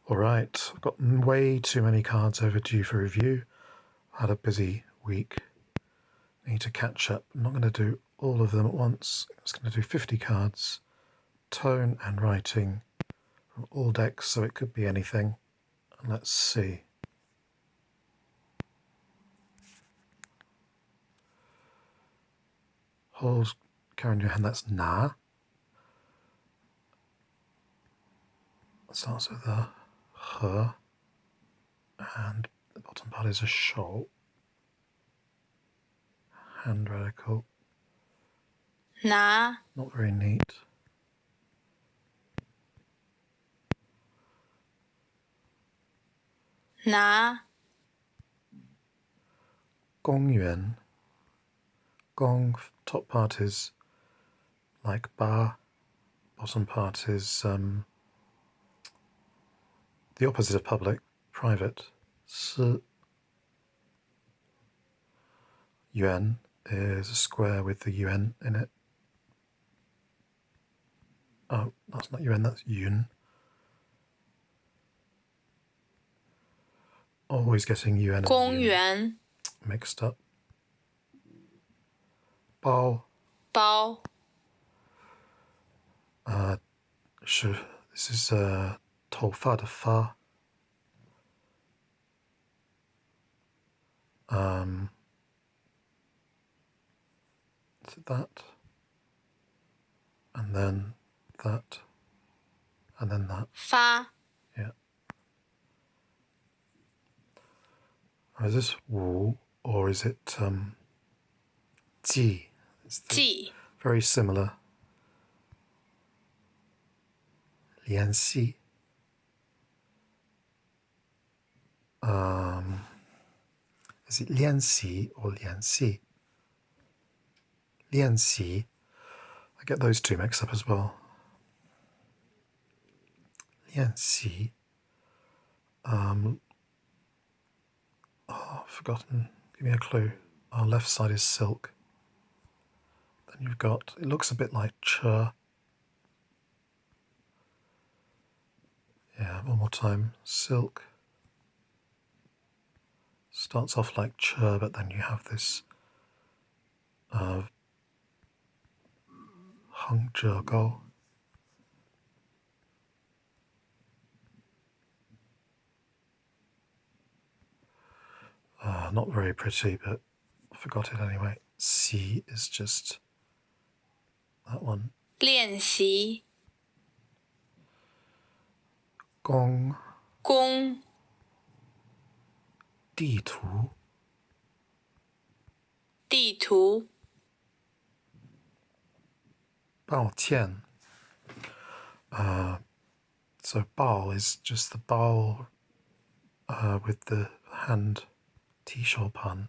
Alright, I've got way too many cards overdue for review. Had a busy week. Need to catch up. I'm not going to do all of them at once. I'm just going to do 50 cards, tone and writing from all decks, so it could be anything. And let's see. Hold, carry in your hand, that's na. It starts with a h, and the bottom part is a shoal. Hand radical. Na. Not very neat. Na. 公园. Gong, top part is like ba, bottom part is the opposite of public, private. Si. Yuan is a square with the yuan in it. Oh, that's not yuan, that's yun. Always getting yuan and yun mixed up. Bao. Bao. This is 头发的发. Is it that? And then that. And then that. Fa. Yeah. Is this wu or is it ji? Ji. Very similar. 联系. Is it 练习 or 联系? 练习. I get those two mixed up as well. 练习. Oh, I've forgotten. Give me a clue. Our left side is silk. Then you've got, it looks a bit like chur. Yeah, one more time. Silk. Starts off like chur, but then you have this hung go. Not very pretty, but I forgot it anyway. Si is just that one. 练习. Gong. 公. 地图. 地图. 抱歉. So bao is just the bao with the hand t-shirt pun.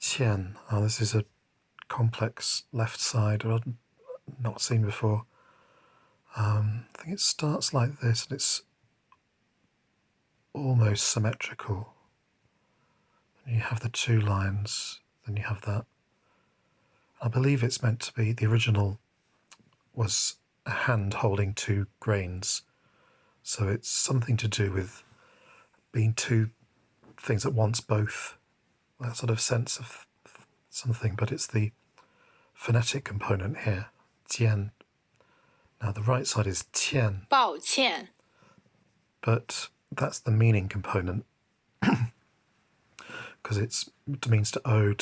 Qian. This is a complex left side I've not seen before. I think it starts like this and it's almost symmetrical. And you have the two lines, then you have that. I believe it's meant to be, the original was a hand holding two grains. So it's something to do with being two things at once, both. That sort of sense of something, but it's the phonetic component here, jian. Now the right side is qian. 抱歉. But that's the meaning component, because it means to owe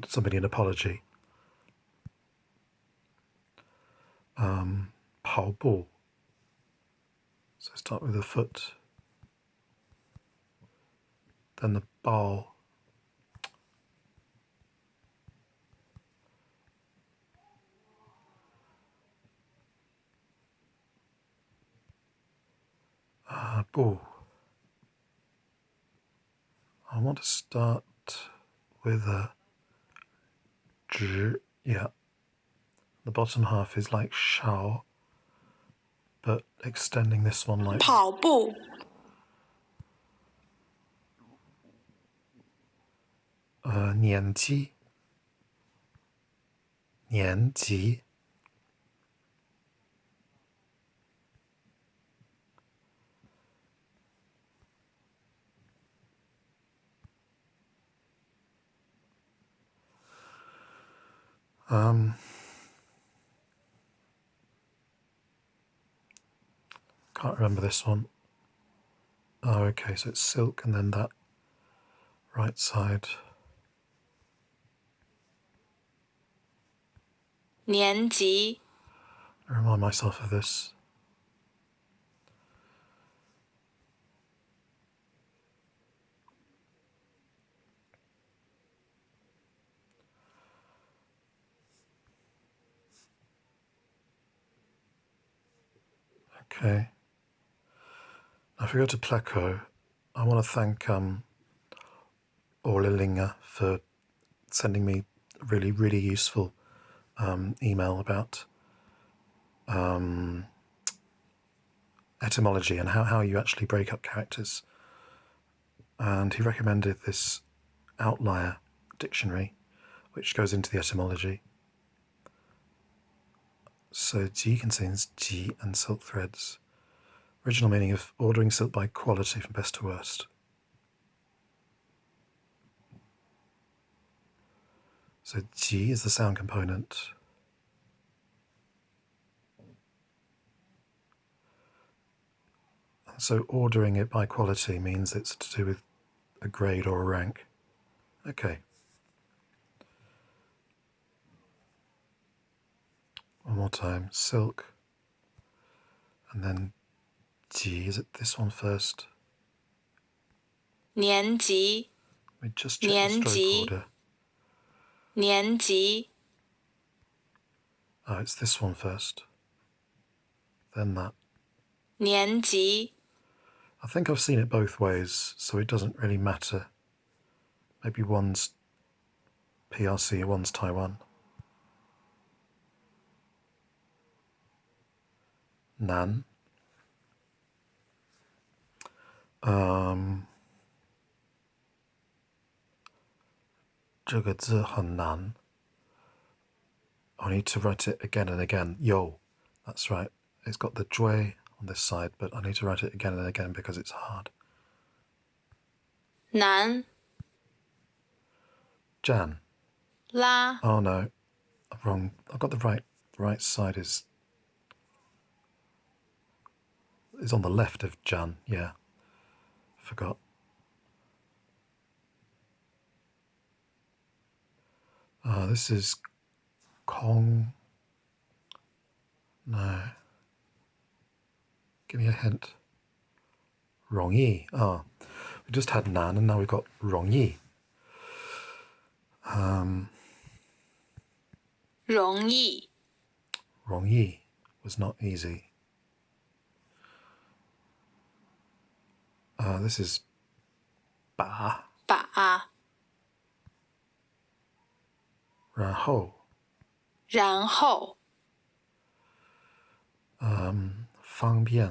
somebody an apology. 跑步. So start with the foot, then the bao. Bu. I want to start with a zhi. Yeah. The bottom half is like shao, but extending this one like 跑步.年级年级Can't remember this one. Oh, okay, so it's silk and then that right side. 年级 I remind myself of this. Okay. Now if we go to Pleco, I want to thank Olle Linge for sending me a really, really useful email about etymology and how you actually break up characters. And he recommended this outlier dictionary, which goes into the etymology. So ji contains ji and silk threads. Original meaning of ordering silk by quality from best to worst. So ji is the sound component. And so ordering it by quality means it's to do with a grade or a rank. Okay. One more time. Silk. And then ji. Is it this one first? 年级 Let me just check the stroke order. 年级 Oh, it's this one first. Then that. 年级 I think I've seen it both ways, so it doesn't really matter. Maybe one's PRC, one's Taiwan. Nan. 这个字很难. I need to write it again and again. Yo, that's right. It's got the jue on this side, but I need to write it again and again because it's hard. 南 Jan. 拉 Oh no, I'm wrong. I've got the right side is on the left of Jan. Yeah, forgot. This is Kong. No. Give me a hint. 容易. Oh, we just had Nan and now we've got 容易. 容易容易 was not easy. This is 把把然后然后方便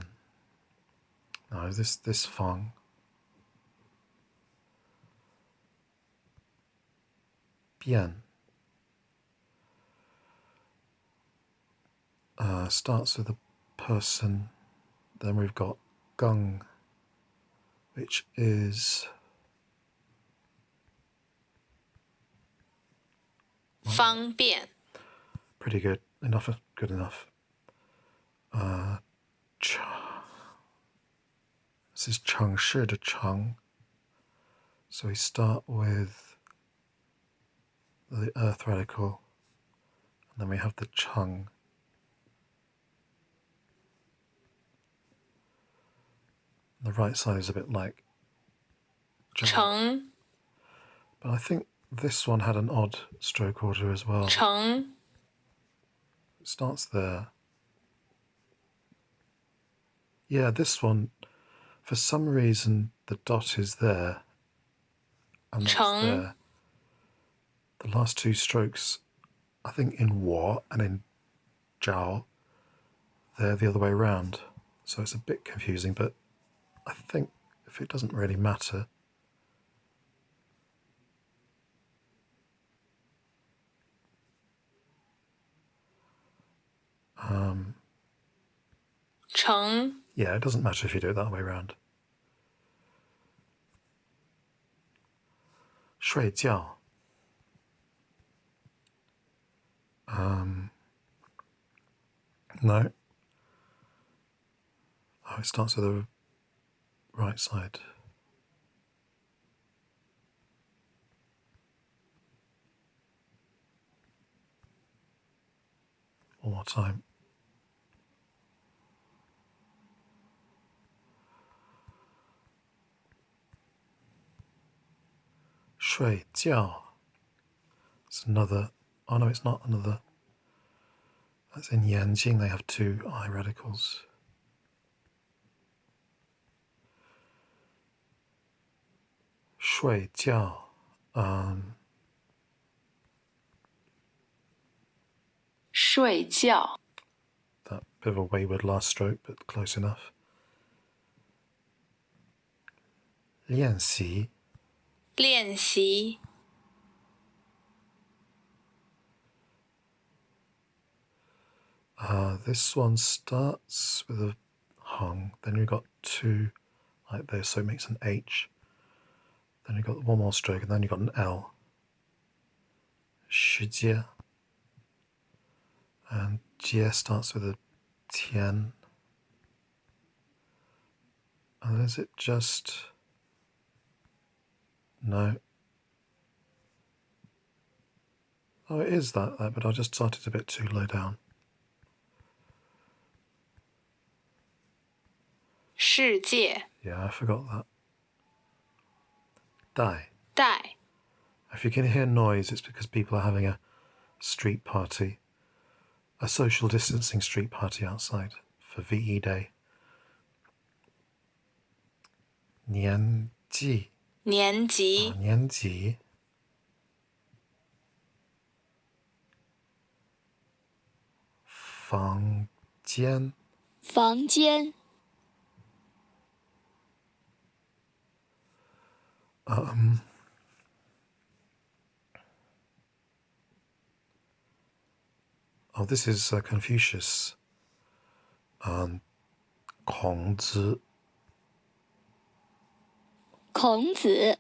No, is this 方 便 starts with a person. Then we've got 更 which is 方便 pretty good enough. Good enough. This is 城市的城. So we start with the earth radical, and then we have the cheng. The right side is a bit like 城 but I think this one had an odd stroke order as well. 城 It starts there. Yeah, this one, for some reason, the dot is there, and that's Cheng. there. The last two strokes, I think in Wa and in Jiao, they're the other way around. So it's a bit confusing, but I think if it doesn't really matter. 成 Yeah, it doesn't matter if you do it that way around. 睡觉. No. Oh, it starts with the right side. One more time. 睡觉. It's another. Oh no, it's not another. That's in Yanjing. They have two I radicals. 睡觉. Um, 睡觉 that bit of a wayward last stroke, but close enough. 练习. 练习 This one starts with a hung, then you've got two like this, so it makes an H. Then you've got one more stroke, and then you've got an L. 时间. And Jie starts with a Tian. And is it just... No. Oh, it is that, but I just started a bit too low down. 世界 Yeah, I forgot that. Dai. 带 If you can hear noise, it's because people are having a street party, a social distancing street party outside for VE Day. 年纪. 年级 年级. 房间. 房间 Oh, this is Confucius. 孔子. 孔子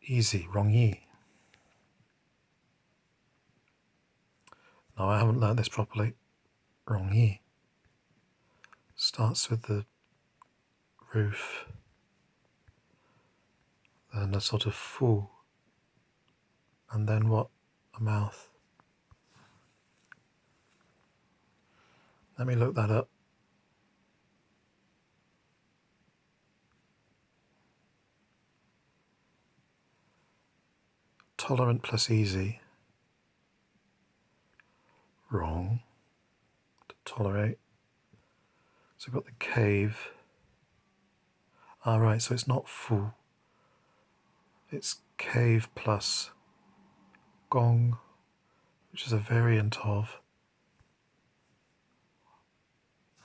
Easy, 容易. No, I haven't learnt this properly. 容易. Starts with the roof. Then a sort of fu. And then what? A mouth. Let me look that up. Tolerant plus easy. Wrong. To tolerate. So I've got the cave. Ah, right, so it's not fu. It's cave plus gong, which is a variant of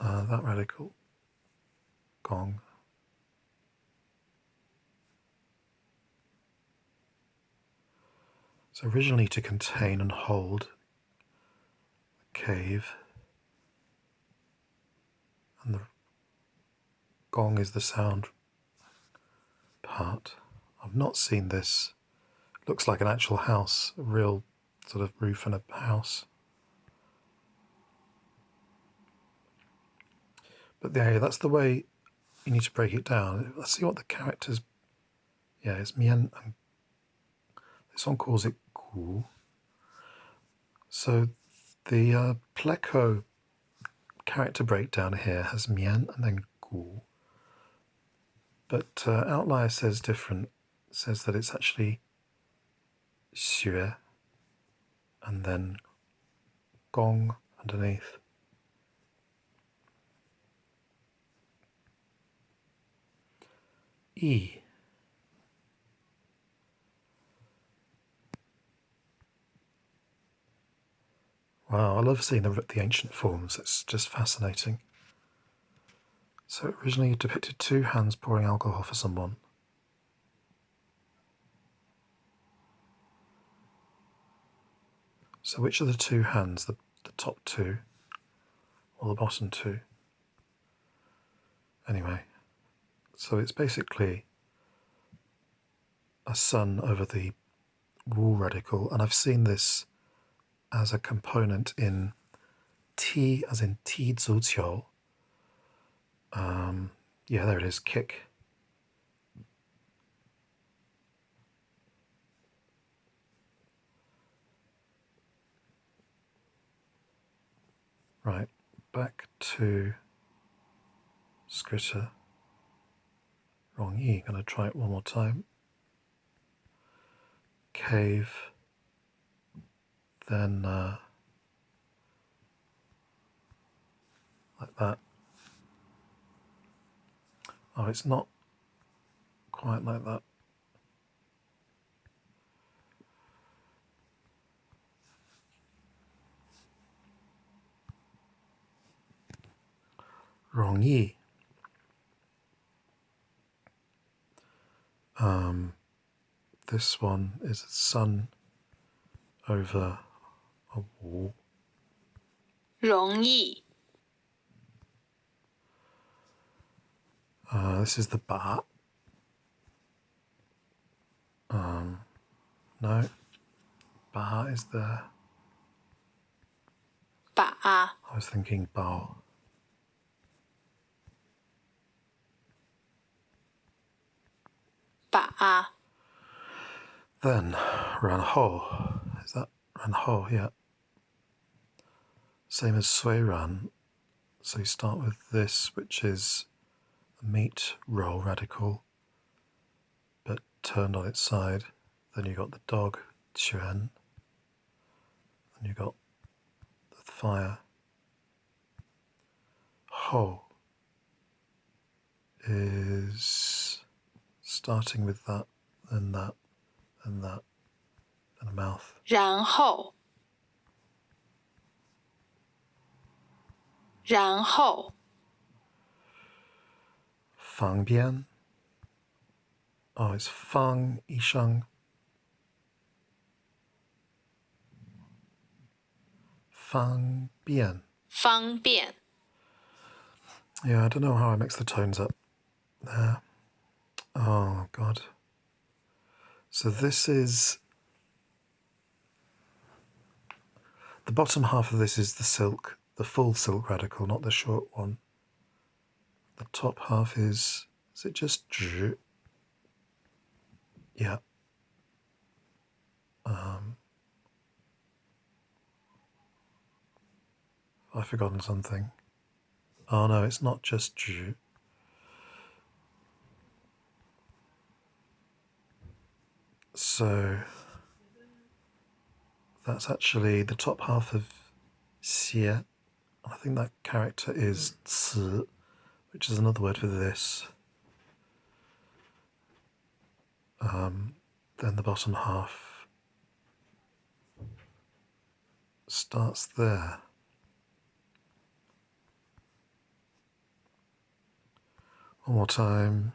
that radical. Gong. So originally to contain and hold the cave, and the gong is the sound part. I've not seen this. Looks like an actual house, a real sort of roof and a house. But yeah, that's the way you need to break it down. Let's see what the characters... Yeah, it's mian, and this one calls it gu. So the Pleco character breakdown here has mian and then gu. But Outlier says different. Says that it's actually xue and then gong underneath. E. Wow, I love seeing the ancient forms. It's just fascinating. So originally it depicted two hands pouring alcohol for someone. So which are the two hands, the top two or the bottom two? Anyway, so it's basically a sun over the Wu radical, and I've seen this as a component in T, as in T Zuqiu. Yeah, there it is, kick. Right, back to Skritter. Wrong E, gonna try it one more time. Cave, then like that. Oh, it's not quite like that. Wrong E. This one is a sun over a wall. 容易 This is the ba. No, ba is the. 把 I was thinking bao. 把 Then, ran ho. Is that ran ho? Yeah. Same as sui ran. So you start with this, which is a meat roll radical, but turned on its side. Then you got the dog, chuan. Then you got the fire. Ho is starting with that, then that, then that, and a mouth. 然后 方便. Oh, it's fang yisheng. 方便. 方便 Yeah, I don't know how I mix the tones up there. Oh, God. So this is... The bottom half of this is the silk, the full silk radical, not the short one. The top half is it just zhi? Yeah. I've forgotten something. Oh no, it's not just zhi. So that's actually the top half of xie. I think that character is ci, which is another word for this. Then the bottom half starts there. One more time.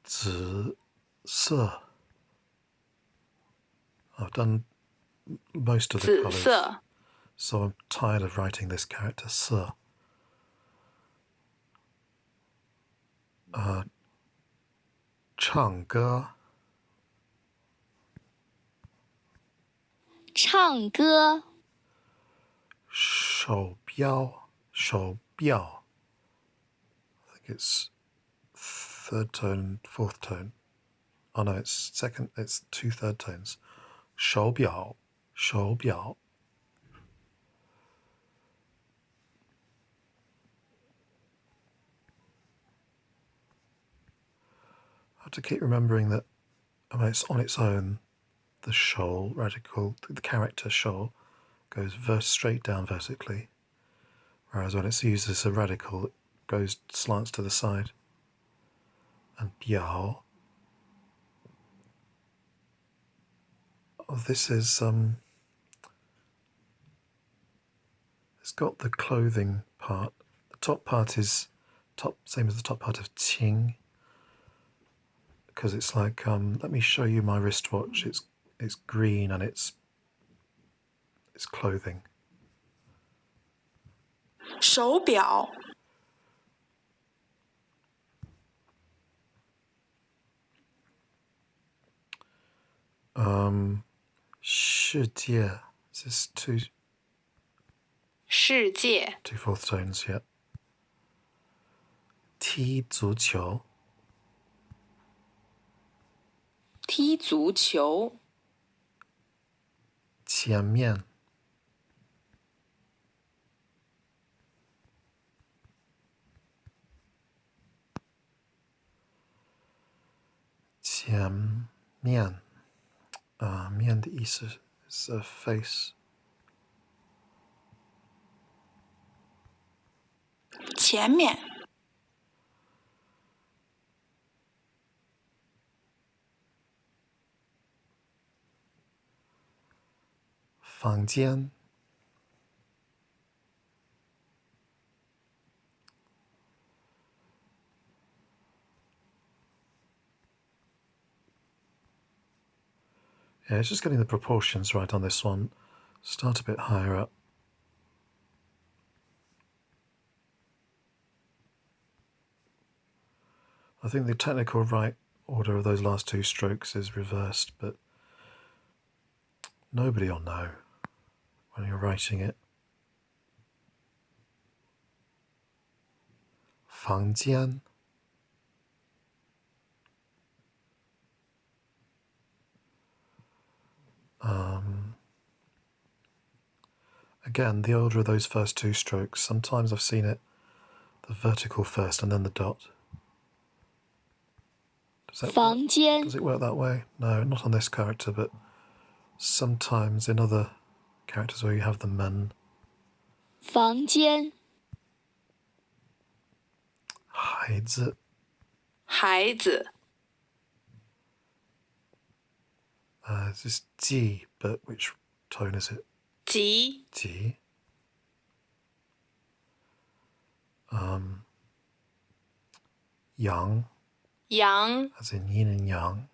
Zi, se. I've done most of the 紫 colours, 色 so I'm tired of writing this character se. Chang ge. 唱歌 手标. I think it's third tone, fourth tone. Oh no, it's second, it's two third tones. 手表. I have to keep remembering that it's on its own. The shoal radical, the character shoal, goes straight down vertically, whereas when it's used as a radical, it slants to the side. And biao. Oh, this is it's got the clothing part. The top part is same as the top part of qing, because it's like let me show you my wristwatch. It's green and it's clothing. 手表 世界 is this two 世界 fourth tones yet? 踢足球 踢足球 前面 前面 面的意思 is a face. 前面 房间 Yeah, it's just getting the proportions right on this one. Start a bit higher up. I think the technical right order of those last two strokes is reversed, but nobody will know when you're writing it. 房间 Again, the order of those first two strokes, sometimes I've seen it the vertical first and then the dot.房间 Does it work that way? No, not on this character, but sometimes in other characters where you have the men. 房间孩子孩子 It's this G, but which tone is it? 吉 G. Yang, 羊 as in yin and yang.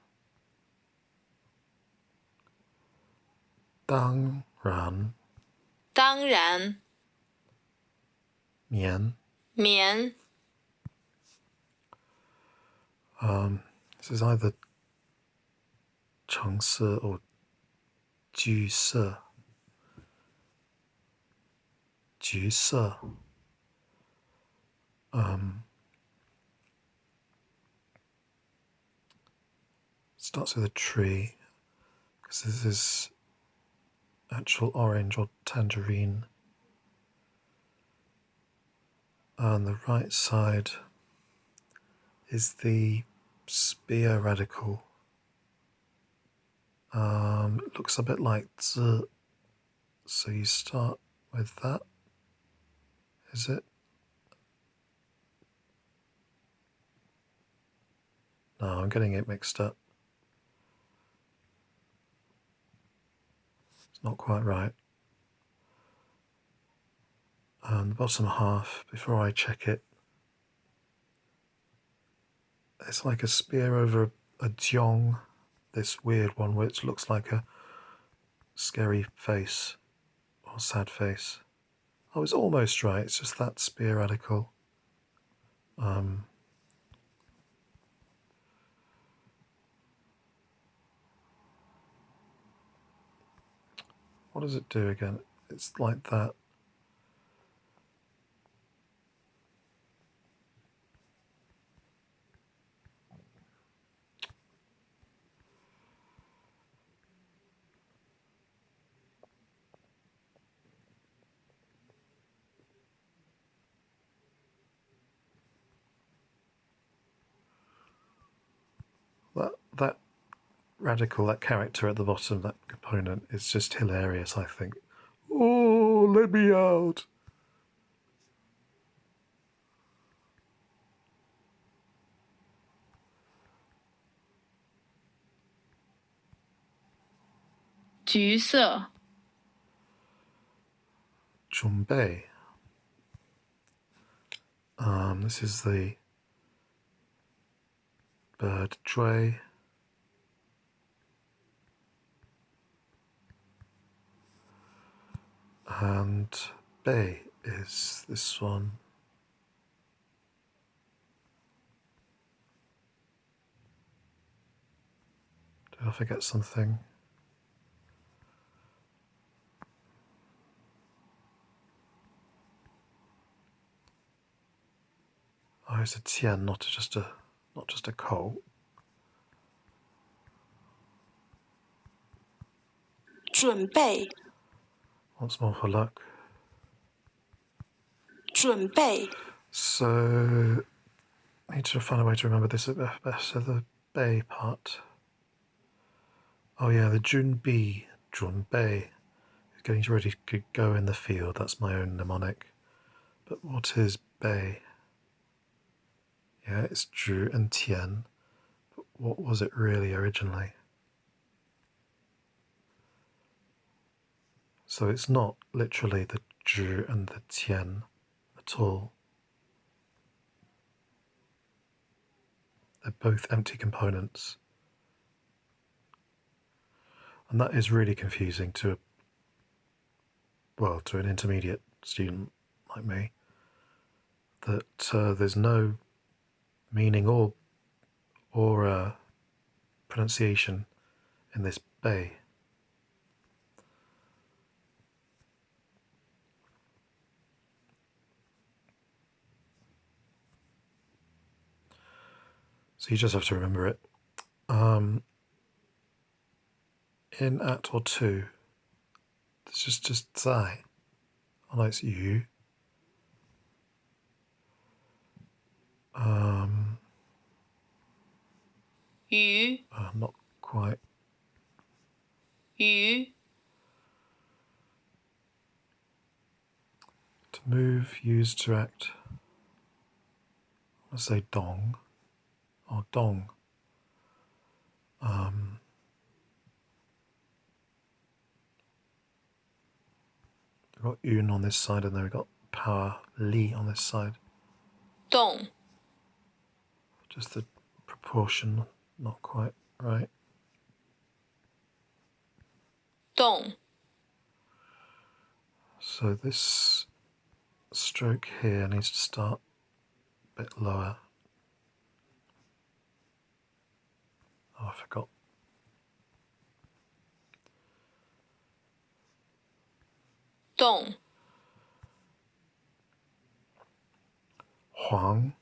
当然当然棉棉 This is either 橙色 or 橘色 橘色 starts with a tree because this is actual orange or tangerine. On the right side is the spear radical. It looks a bit like Z, so you start with that. Is it? No, I'm getting it mixed up. It's not quite right. And the bottom half, before I check it, it's like a spear over a jiong, this weird one which looks like a scary face or sad face. Oh, it's almost right, it's just that spear radical. What does it do again? It's like that. That radical, that character at the bottom, that component, is just hilarious, I think. Oh, let me out.橘色准备 This is the bird Zhui. And Bei is this one. Did I forget something? Oh, it's a tian, not just a coal. 准备 Once more for luck. 准备 So I need to find a way to remember this a bit better. The Bei part. Oh yeah, the Junbi, Junbei, is getting ready to go in the field. That's my own mnemonic. But what is Bei? Yeah, it's Zhu and Tian. But what was it really originally? So it's not literally the Zhu and the Tian at all. They're both empty components. And that is really confusing to an intermediate student like me, that there's no meaning or pronunciation in this Bei. So you just have to remember it. In at or to, it's just zai. Oh no, it's you. Yu, Not quite. yu, To move, use, to act. Let's say dong or dong. We've got yun on this side, and then we've got power li on this side. 动, Just the proportion, not quite right. 动, So this stroke here needs to start a bit lower. Oh, I forgot. 动, Huang.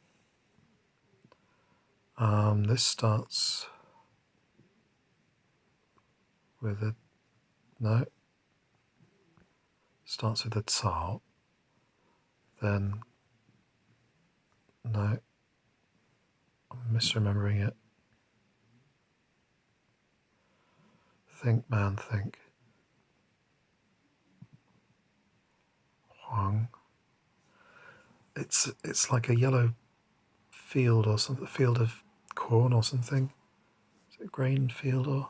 This starts with a no. Starts with a cao. Then no. I'm misremembering it. Think, man, think. Huang. It's like a yellow field or something, field of corn or something. Is it a grain field or?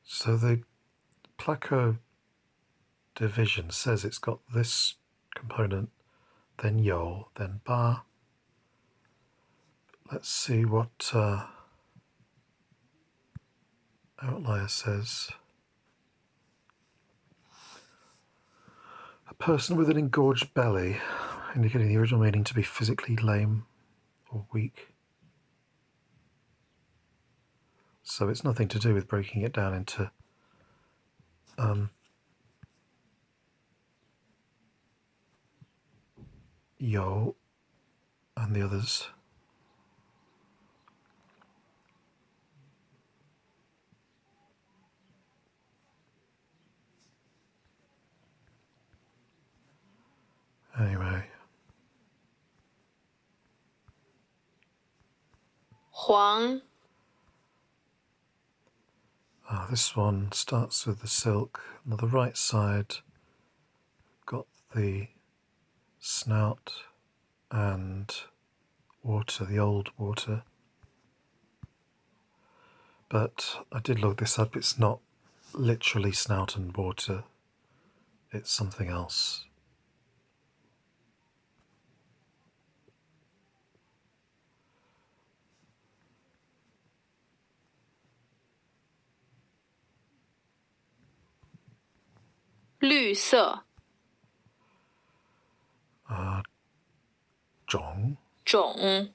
So the Placo division says it's got this component, then yo, then ba. Let's see what Outlier says. A person with an engorged belly, indicating the original meaning to be physically lame or weak. So it's nothing to do with breaking it down into yo and the others. Anyway, 黄, this one starts with the silk. On the right side, got the snout and water, the old water. But I did look this up, it's not literally snout and water, it's something else. Lü se. 种种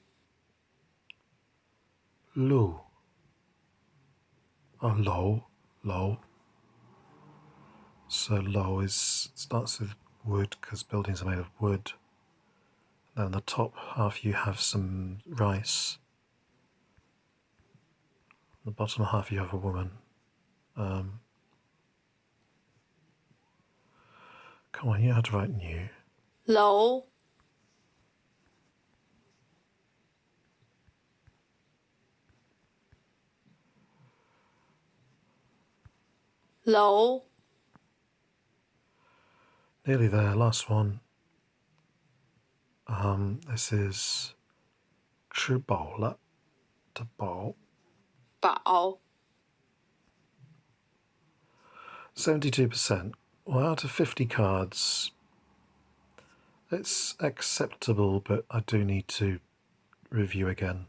路 low. So low starts with wood because buildings are made of wood. Then on the top half you have some rice. On the bottom half you have a woman. Come on, you know how to write new. 楼楼 Nearly there, last one. This is 吃饱了 to 饱. 饱 72%. Well, out of 50 cards, it's acceptable, but I do need to review again.